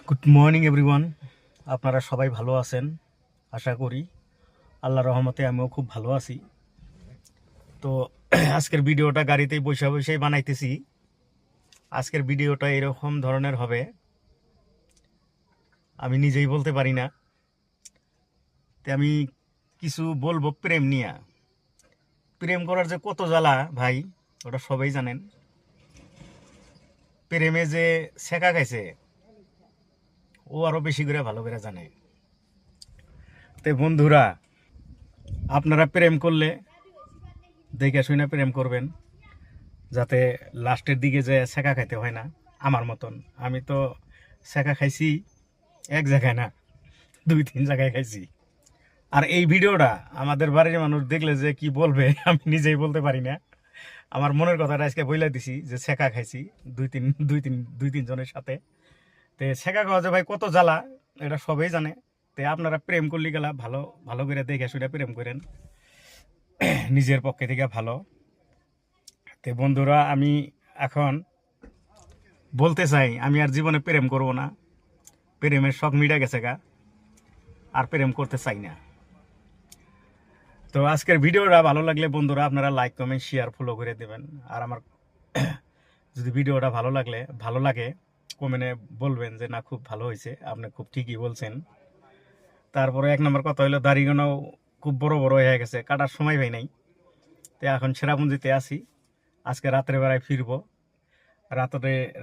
Good morning everyone. আপনারা সবাই ভালো আছেন আশা করি। আল্লাহর রহমতে আমিও খুব ভালো আছি। তো আজকের ভিডিওটা গাড়িতেই বসে বসেই বানাইতেছি। আজকের ভিডিওটা এরকম ধরনের হবে, আমি নিজেই বলতে পারি না। তো আমি কিছু বলবো প্রেম নিয়ে। প্রেম করার যে কত জ্বালা ভাই, ওটা সবাই জানেন। প্রেমে যে ছেঁকা খাইছে ও আরো বেশি করে ভালো করে জানে। তো বন্ধুরা, আপনারা প্রেম করলে দেখে শুনে প্রেম করবেন, যাতে লাস্টের দিকে যে ছেঁকা খাইতে হয় না আমার মতন। আমি তো ছেঁকা খাইছি এক জায়গায় না, 2-3 জায়গায় খাইছি। আর এই ভিডিওটা আমাদের বাড়ির মানুষ দেখলে যে কি বলবে আমি নিজেই বলতে পারি না। আমার মনের কথাটা আজকে বইলা দিছি যে ছেঁকা খাইছি দুই তিন জনের সাথে। তে ছেঁকা খাওয়া যে ভাই কত জ্বালা এটা সবাই জানে। তে আপনারা প্রেম করলে গেলা ভালো ভালো করে দেখে শুনে প্রেম করেন, নিজের পক্ষে থেকে ভালো। তে বন্ধুরা, আমি এখন বলতে চাই আমি আর জীবনে প্রেম করব না। প্রেমের শখ মিটা গেছে গা, আর প্রেম করতে চাই না। তো আজকের ভিডিওটা ভালো লাগলে বন্ধুরা আপনারা লাইক কমেন্ট শেয়ার ফলো করে দেবেন। আর আমার যদি ভিডিওটা ভালো লাগে কমেন্টে বলবেন যে না খুব ভালো হয়েছে, আপনি খুব ঠিকই বলছেন। তারপরে 1 নম্বর কথা হলো দাড়িগুলোও খুব বড় বড় হয়ে গেছে, কাটার সময় পাই নাই। তো এখন সেরাপুঞ্জিতে আছি, আজকে রাত্রে বেলায় ফিরবো।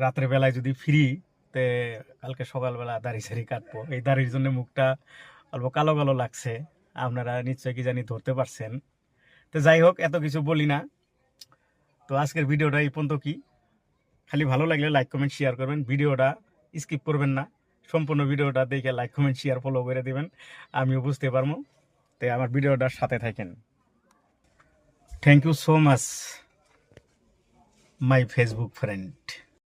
রাত্রে বেলায় যদি ফিরি তে কালকে সকালবেলা দাড়ি সাড়ি কাটবো। এই দাড়ির জন্য মুখটা অল্প কালো কালো লাগছে, আপনারা নিশ্চয়ই কি জানি ধরতে পারছেন। তো যাই হোক, এত কিছু বলি না। তো আজকের ভিডিওটা এই পর্যন্ত। কি খালি ভালো লাগলে লাইক কমেন্ট শেয়ার করবেন, ভিডিওটা স্কিপ করবেন না। সম্পূর্ণ ভিডিওটা দেখে লাইক কমেন্ট শেয়ার ফলো করে দেবেন, আমিও বুঝতে পারবো। তো আমার ভিডিওটার সাথে থাকেন। Thank you so much my Facebook friend.